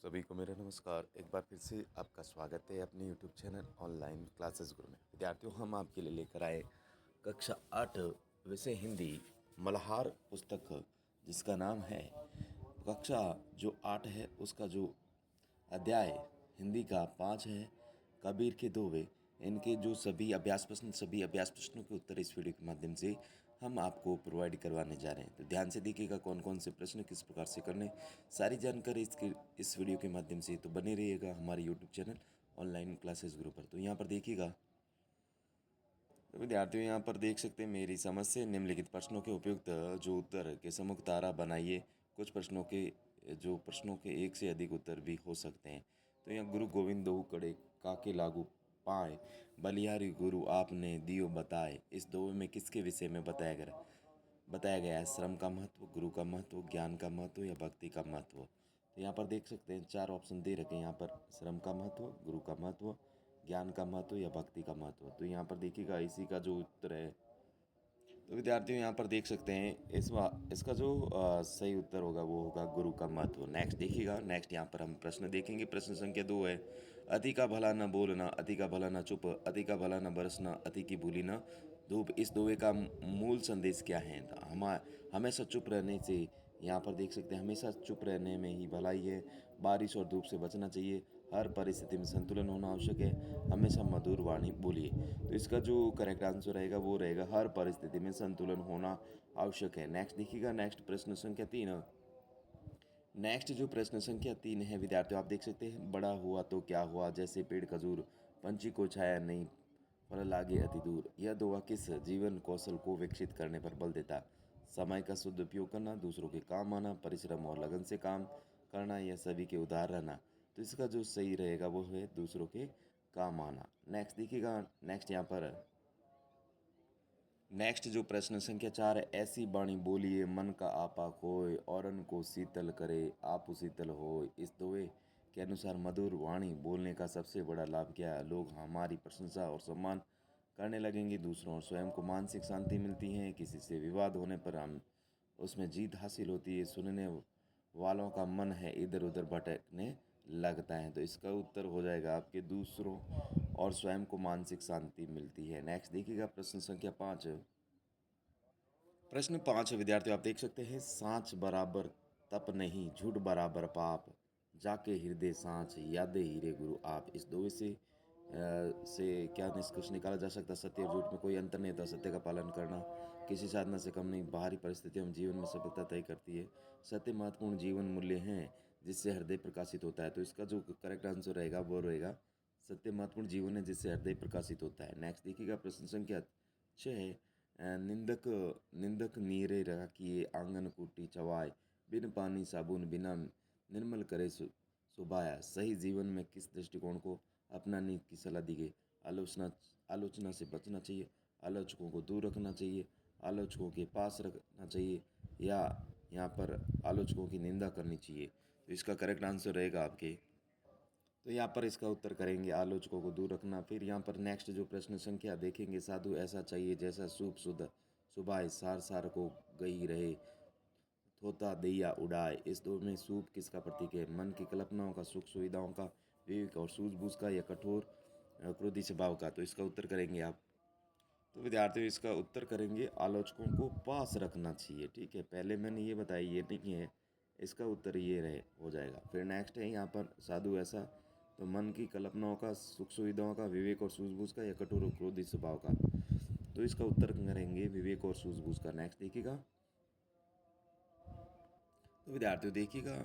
सभी को मेरा नमस्कार। एक बार फिर से आपका स्वागत है अपने यूट्यूब चैनल ऑनलाइन क्लासेस गुरु में। विद्यार्थियों, हम आपके लिए लेकर आए कक्षा 8 विषय हिंदी मल्हार पुस्तक, जिसका नाम है कक्षा जो 8 है उसका जो अध्याय हिंदी का 5 है, कबीर के दोवे। इनके जो सभी अभ्यास प्रश्नों के उत्तर इस वीडियो के माध्यम से हम आपको प्रोवाइड करवाने जा रहे हैं। तो ध्यान से देखिएगा कौन कौन से प्रश्न किस प्रकार से करने, सारी जानकारी इस वीडियो के माध्यम से। तो बने रहिएगा हमारे YouTube channel online classes group पर। तो यहाँ पर देखिएगा, तो विद्यार्थियों यहाँ पर देख सकते हैं मेरी समझ से निम्नलिखित प्रश्नों के उपयुक्त जो उत्तर के सम्मुख तारा बनाइए। कुछ प्रश्नों के एक से अधिक उत्तर भी हो सकते हैं। तो यहाँ गुरु गोविंद दोहु कड़े काके लागू पाए, बलिहारी गुरु आपने दियो बताए। इस दोहे में किसके विषय में बताया गया है? श्रम का महत्व, गुरु का महत्व, ज्ञान का महत्व या भक्ति का महत्व। तो यहाँ पर देख सकते हैं 4 ऑप्शन दे रखे हैं यहाँ पर, श्रम का महत्व, गुरु का महत्व, ज्ञान का महत्व या भक्ति का महत्व। तो यहाँ पर देखिएगा इसी का जो उत्तर है, तो विद्यार्थियों यहाँ पर देख सकते हैं इसका जो सही उत्तर होगा वो होगा गुरु का महत्व। नेक्स्ट देखिएगा, नेक्स्ट यहाँ पर हम प्रश्न देखेंगे। प्रश्न संख्या 2 है, अति का भला न बोलना, अति का भला न चुप, अति का भला न बरसना, अति की भूली न धूप। इस दोहे का मूल संदेश क्या है? हमेशा चुप रहने से, यहाँ पर देख सकते हैं हमेशा चुप रहने में ही भलाई है। बारिश और धूप से बचना चाहिए। हर परिस्थिति में संतुलन होना आवश्यक है। हमेशा मधुर वाणी बोलिए। तो इसका जो करेक्ट आंसर रहेगा वो रहेगा हर परिस्थिति में संतुलन होना आवश्यक है। नेक्स्ट देखिएगा, नेक्स्ट प्रश्न संख्या 3। नेक्स्ट जो प्रश्न संख्या 3 है विद्यार्थियों, आप देख सकते हैं, बड़ा हुआ तो क्या हुआ, जैसे पेड़ खजूर, पंछी को छाया नहीं, फल लागे अति दूर। यह दोहा किस जीवन कौशल को विकसित करने पर बल देता? समय का शुद्ध उपयोग करना, दूसरों के काम आना, परिश्रम और लगन से काम करना या सभी के उदार रहना। तो इसका जो सही रहेगा वो है दूसरों के काम आना। नेक्स्ट देखिएगा, नेक्स्ट यहाँ पर नेक्स्ट जो प्रश्न संख्या 4 है, ऐसी बाणी बोलिए मन का आपा खोए, औरन को शीतल करे आप शीतल होए। इस दोहे के अनुसार मधुर वाणी बोलने का सबसे बड़ा लाभ क्या है? लोग हमारी प्रशंसा और सम्मान करने लगेंगे, दूसरों और स्वयं को मानसिक शांति मिलती है, किसी से विवाद होने पर हम उसमें जीत हासिल होती है, सुनने वालों का मन है इधर उधर भटकने लगता है। तो इसका उत्तर हो जाएगा आपके दूसरों और स्वयं को मानसिक शांति मिलती है। नेक्स्ट देखिएगा प्रश्न संख्या 5। प्रश्न 5 विद्यार्थियों, आप देख सकते हैं, सांच बराबर तप नहीं, झूठ बराबर पाप, जाके हृदय सांच, यादें हीरे गुरु आप। इस दोहे से क्या निष्कर्ष निकाला जा सकता है? सत्य और झूठ में कोई अंतर नहीं होता। सत्य का पालन करना किसी साधना से कम नहीं, बाहरी परिस्थितियों में जीवन में सफलता तय करती है। सत्य महत्वपूर्ण जीवन मूल्य हैं जिससे हृदय प्रकाशित होता है। तो इसका जो करेक्ट आंसर रहेगा वो रहेगा सत्य महत्वपूर्ण जीवन है जिससे हृदय प्रकाशित होता है। नेक्स्ट देखिएगा प्रश्न संख्या 6। निंदक निंदक नीरे राखिए आंगन कूटी चवाए, बिन पानी साबुन बिना निर्मल करे सुभाया। सही जीवन में किस दृष्टिकोण को अपनाने की सलाह दी गई? आलोचना आलोचना से बचना चाहिए, आलोचकों को दूर रखना चाहिए, आलोचकों के पास रखना चाहिए, या यहाँ पर आलोचकों की निंदा करनी चाहिए। तो इसका करेक्ट आंसर रहेगा आपके, तो यहाँ पर इसका उत्तर करेंगे आलोचकों को दूर रखना। फिर यहाँ पर नेक्स्ट जो प्रश्न संख्या देखेंगे, साधु ऐसा चाहिए जैसा सूप शुद्ध सुभाए, सार सार को गई रहे, थोता दैया उड़ाए। इस दौर में सूप किसका प्रतीक है? मन की कल्पनाओं का, सुख सुविधाओं का, विवेक और सूझबूझ का, या कठोर क्रोधी स्वभाव का। तो इसका उत्तर करेंगे आप, तो विद्यार्थियों इसका उत्तर करेंगे आलोचकों को पास रखना चाहिए। ठीक है, पहले मैंने ये बताया ये नहीं है, इसका उत्तर ये रहे हो जाएगा। फिर नेक्स्ट है यहाँ पर साधु ऐसा, तो मन की कल्पनाओं का, सुख सुविधाओं का, विवेक और सूझबूझ का, या कठोर और क्रोधी स्वभाव का। तो इसका उत्तर करेंगे विवेक और सूझबूझ का। नेक्स्ट देखिएगा, तो विद्यार्थियों देखिएगा,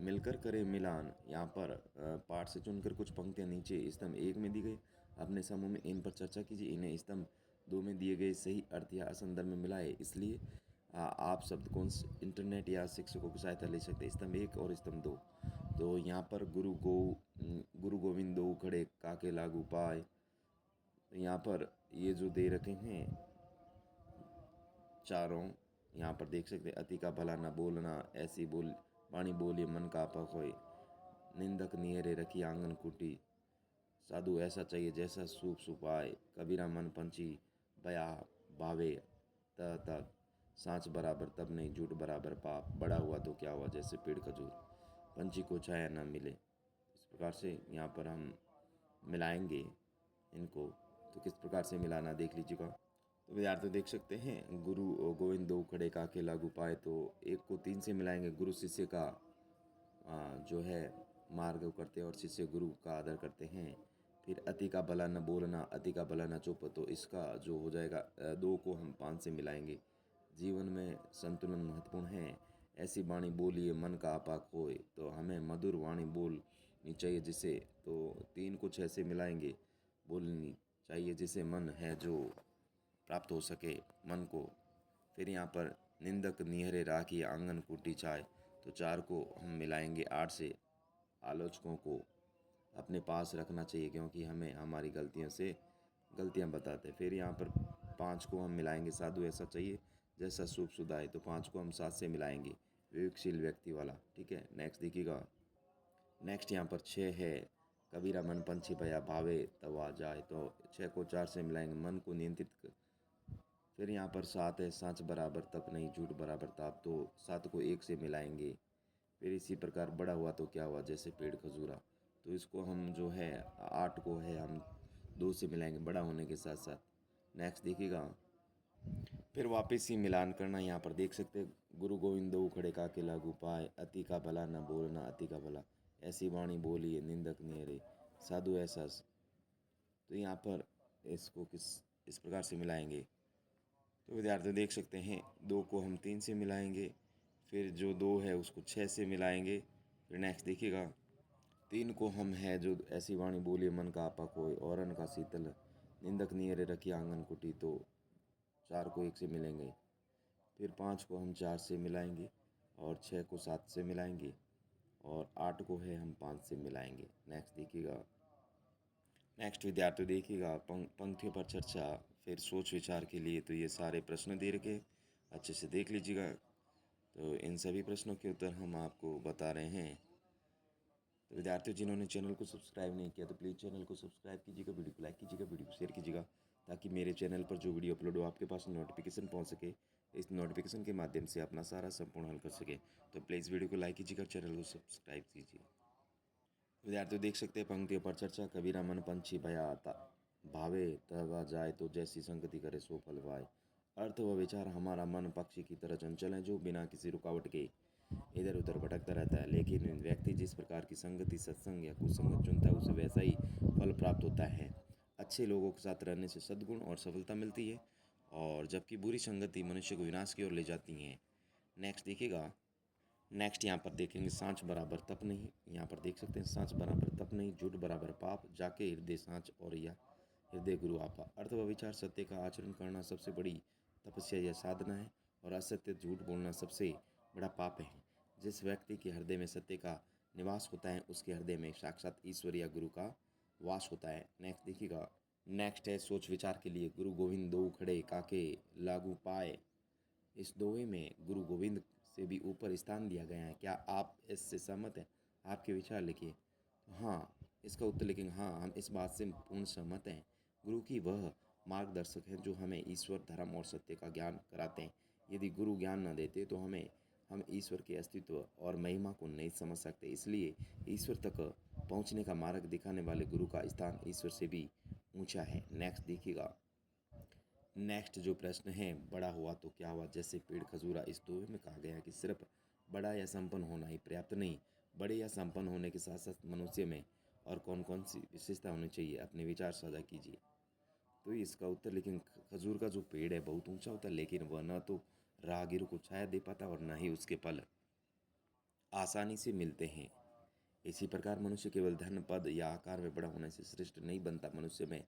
मिलकर करें मिलान। यहाँ पर पाठ से चुनकर कुछ पंक्तियाँ नीचे स्तंभ 1 में दी गई, अपने समूह में इन पर चर्चा कीजिए। इन्हें स्तंभ 2 में दिए गए सही अर्थ या संदर्भ में मिलाए। इसलिए आप शब्दकोश इंटरनेट या शिक्षकों की सहायता ले सकते हैं। स्तंभ 1 और स्तंभ 2। तो यहाँ पर गुरु गोविंद दो खड़े काके लागू पाए। तो यहाँ पर ये जो दे रखे हैं चारों, यहाँ पर देख सकते हैं, अति का भला न बोलना, ऐसी बोल वाणी बोली मन का आपा खोए, निंदक नियरे रखी आंगन कूटी, साधु ऐसा चाहिए जैसा सूप सुपाए, कबीरा मन पंछी बया भावे, तक सांच बराबर तब नहीं, झूठ बराबर पाप, बड़ा हुआ तो क्या हुआ जैसे पेड़ खजूर, पंछी को छाया न मिले। इस प्रकार से यहाँ पर हम मिलाएंगे इनको। तो किस प्रकार से मिलाना देख लीजिएगा। तो विद्यार्थी देख सकते हैं, गुरु गोविंद दो खड़े काके लागू पाए। तो एक को 3 से मिलाएंगे। गुरु शिष्य का जो है मार्ग करते हैं और शिष्य गुरु का आदर करते हैं। फिर अति का भला न बोलना, अति का भला न चुप। तो इसका जो हो जाएगा 2 को हम 5 से मिलाएंगे। जीवन में संतुलन महत्वपूर्ण है, ऐसी वाणी बोलिए मन का आपा खोए। तो हमें मधुर वाणी बोलनी चाहिए जिसे। तो 3 को 6 से मिलाएंगे, बोलनी चाहिए जिसे मन है जो प्राप्त हो सके मन को। फिर यहाँ पर निंदक निहरे राखी आंगन कूटी छाए। तो 4 को हम मिलाएंगे 8 से। आलोचकों को अपने पास रखना चाहिए क्योंकि हमें हमारी गलतियाँ बताते हैं। फिर यहाँ पर 5 को हम मिलाएंगे, साधु ऐसा चाहिए जैसा शुभ सुधाए। तो 5 को हम 7 से मिलाएंगे, विवेकशील व्यक्ति वाला। ठीक है, नेक्स्ट देखिएगा। नेक्स्ट यहाँ पर 6 है, कबीरा मन पंछी भया भावे तवा जाए। तो 6 को 4 से मिलाएंगे, मन को नियंत्रित। फिर यहाँ पर 7 है, सांच बराबर तप नहीं झूठ बराबर ताप। तो 7 को 1 से मिलाएंगे। फिर इसी प्रकार बड़ा हुआ तो क्या हुआ, जैसे पेड़ खजूरा। तो इसको हम जो है 8 को है हम 2 से मिलाएंगे, बड़ा होने के साथ साथ। नेक्स्ट देखिएगा। फिर वापस ही मिलान करना। यहाँ पर देख सकते हैं, गुरु गोविंद दो खड़े काके लागू पाए। अति का भला न बोलना, अति का भला ऐसी वाणी बोलिए निंदक निहरे साधु ऐसा। तो यहाँ पर इसको इस प्रकार से मिलाएंगे। तो विद्यार्थी देख सकते हैं, 2 को हम 3 से मिलाएंगे। फिर जो 2 है उसको 6 से मिलाएंगे। फिर नेक्स्ट देखिएगा। 3 को हम है जो ऐसी वाणी बोलिए मन का आपा कोय, औरन का शीतल निंदक नियरे रखी आंगन कुटी। तो 4 को 1 से मिलेंगे। फिर 5 को हम 4 से मिलाएंगे और 6 को 7 से मिलाएंगे और 8 को है हम 5 से मिलाएंगे। नेक्स्ट देखिएगा। नेक्स्ट विद्यार्थी देखिएगा, पंक्तियों पर चर्चा, फिर सोच विचार के लिए। तो ये सारे प्रश्न दे रखे, अच्छे से देख लीजिएगा। तो इन सभी प्रश्नों के उत्तर हम आपको बता रहे हैं। तो विद्यार्थियों जिन्होंने चैनल को सब्सक्राइब नहीं किया तो प्लीज़ चैनल को सब्सक्राइब कीजिएगा, वीडियो को लाइक कीजिएगा, वीडियो को शेयर कीजिएगा, ताकि मेरे चैनल पर जो वीडियो अपलोड हो आपके पास नोटिफिकेशन पहुंच सके। इस नोटिफिकेशन के माध्यम से अपना सारा संपूर्ण हल कर सके। तो प्लीज़ वीडियो को लाइक कीजिएगा, चैनल को सब्सक्राइब कीजिए। विद्यार्थियों देख सकते हैं, पंक्तियों पर चर्चा, कबीरा मन पंछी भया आता भावे तवा जाए। तो जैसी संगति करे सो फल पाए। अर्थ व विचार, हमारा मन पक्षी की तरह चंचल है जो बिना किसी रुकावट के इधर उधर भटकता रहता है। लेकिन व्यक्ति जिस प्रकार की संगति सत्संग या कुसंगत चुनता है उसे वैसा ही फल प्राप्त होता है। अच्छे लोगों के साथ रहने से सद्गुण और सफलता मिलती है, और जबकि बुरी संगति मनुष्य को विनाश की ओर ले जाती है। नेक्स्ट देखिएगा। नेक्स्ट यहाँ पर देखेंगे, सांच बराबर तप नहीं। यहाँ पर देख सकते हैं, सांच बराबर तप नहीं, झूठ बराबर पाप, जाके हृदय सांच और या हृदय गुरु आपा। अर्थ व विचार, सत्य का आचरण करना सबसे बड़ी तपस्या या साधना है, और असत्य झूठ बोलना सबसे बड़ा पाप है। जिस व्यक्ति के हृदय में सत्य का निवास होता है उसके हृदय में साक्षात ईश्वर या गुरु का वास होता है। नेक्स्ट देखिएगा। नेक्स्ट है सोच विचार के लिए, गुरु गोविंद दो खड़े काके लागू पाए। इस दोहे में गुरु गोविंद से भी ऊपर स्थान दिया गया है। क्या आप इससे सहमत हैं? आपके विचार लिखिए। हाँ, इसका उत्तर लिखेंगे हाँ, हम इस बात से पूर्ण सहमत हैं। गुरु की वह मार्गदर्शक हैं जो हमें ईश्वर, धर्म और सत्य का ज्ञान कराते हैं। यदि गुरु ज्ञान न देते तो हम ईश्वर के अस्तित्व और महिमा को नहीं समझ सकते। इसलिए ईश्वर तक पहुँचने का मार्ग दिखाने वाले गुरु का स्थान ईश्वर से भी ऊंचा है। नेक्स्ट देखिएगा। नेक्स्ट जो प्रश्न है, बड़ा हुआ तो क्या हुआ, जैसे पेड़ खजूरा। इस दोहे में कहा गया है कि सिर्फ बड़ा या संपन्न होना ही पर्याप्त नहीं, बड़े या संपन्न होने के साथ साथ मनुष्य में और कौन कौन सी विशेषता होनी चाहिए, अपने विचार साझा कीजिए। तो इसका उत्तर लेकिन, खजूर का जो पेड़ है बहुत ऊंचा होता है, लेकिन वह न तो राहगीरों को छाया दे पाता और न ही उसके फल आसानी से मिलते हैं। इसी प्रकार मनुष्य केवल धन, पद या आकार में बड़ा होने से श्रेष्ठ नहीं बनता। मनुष्य में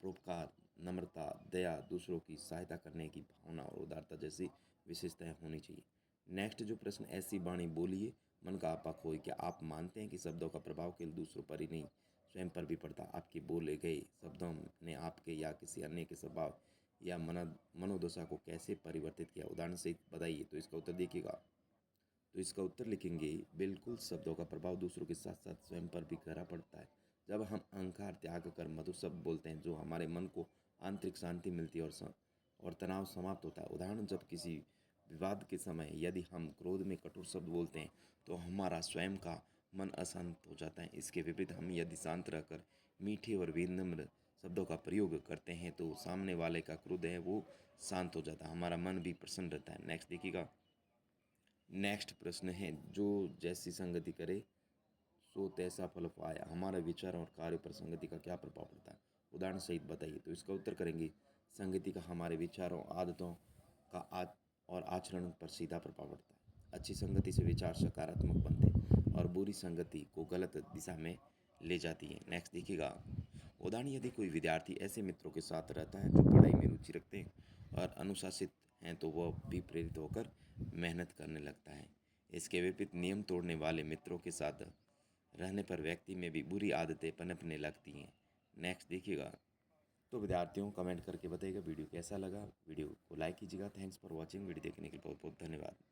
परोपकार, नम्रता, दया, दूसरों की सहायता करने की भावना और उदारता जैसी विशेषताएं होनी चाहिए। नेक्स्ट जो प्रश्न, ऐसी वाणी बोलिए मन का आपा खोए। क्या आप मानते हैं कि शब्दों का प्रभाव केवल दूसरों पर ही नहीं स्वयं पर भी पड़ता? आपके बोले गए शब्दों ने आपके या किसी अन्य के स्वभाव या मनोदशा को कैसे परिवर्तित किया, उदाहरण से बताइए। तो इसका उत्तर देखिएगा। तो इसका उत्तर लिखेंगे, बिल्कुल, शब्दों का प्रभाव दूसरों के साथ साथ स्वयं पर भी गहरा पड़ता है। जब हम अहंकार त्याग कर मधुर शब्द बोलते हैं जो हमारे मन को आंतरिक शांति मिलती है और तनाव समाप्त होता है। उदाहरण, जब किसी विवाद के समय यदि हम क्रोध में कठोर शब्द बोलते हैं तो हमारा स्वयं का मन अशांत हो जाता है। इसके विपरीत हम यदि शांत रहकर मीठे और विनम्र शब्दों का प्रयोग करते हैं तो सामने वाले का क्रोध है वो शांत हो जाता है, हमारा मन भी प्रसन्न रहता है। नेक्स्ट देखिएगा, नेक्स्ट प्रश्न है, जो जैसी संगति करे सो तैसा फल पाया। हमारे विचार और कार्य पर संगति का क्या प्रभाव पड़ता है, उदाहरण सहित बताइए। तो इसका उत्तर करेंगे, संगति का हमारे विचारों, आदतों का और आचरण पर सीधा प्रभाव पड़ता है। अच्छी संगति से विचार सकारात्मक बनते हैं और बुरी संगति को गलत दिशा में ले जाती है। नेक्स्ट देखिएगा, उदाहरण, यदि कोई विद्यार्थी ऐसे मित्रों के साथ रहता है जो पढ़ाई में रुचि रखते हैं और अनुशासित हैं तो वह भी प्रेरित होकर मेहनत करने लगता है। इसके विपरीत नियम तोड़ने वाले मित्रों के साथ रहने पर व्यक्ति में भी बुरी आदतें पनपने लगती हैं। नेक्स्ट देखिएगा। तो विद्यार्थियों, कमेंट करके बताइएगा वीडियो कैसा लगा। वीडियो को लाइक कीजिएगा। Thanks for watching. वीडियो देखने के लिए बहुत बहुत धन्यवाद।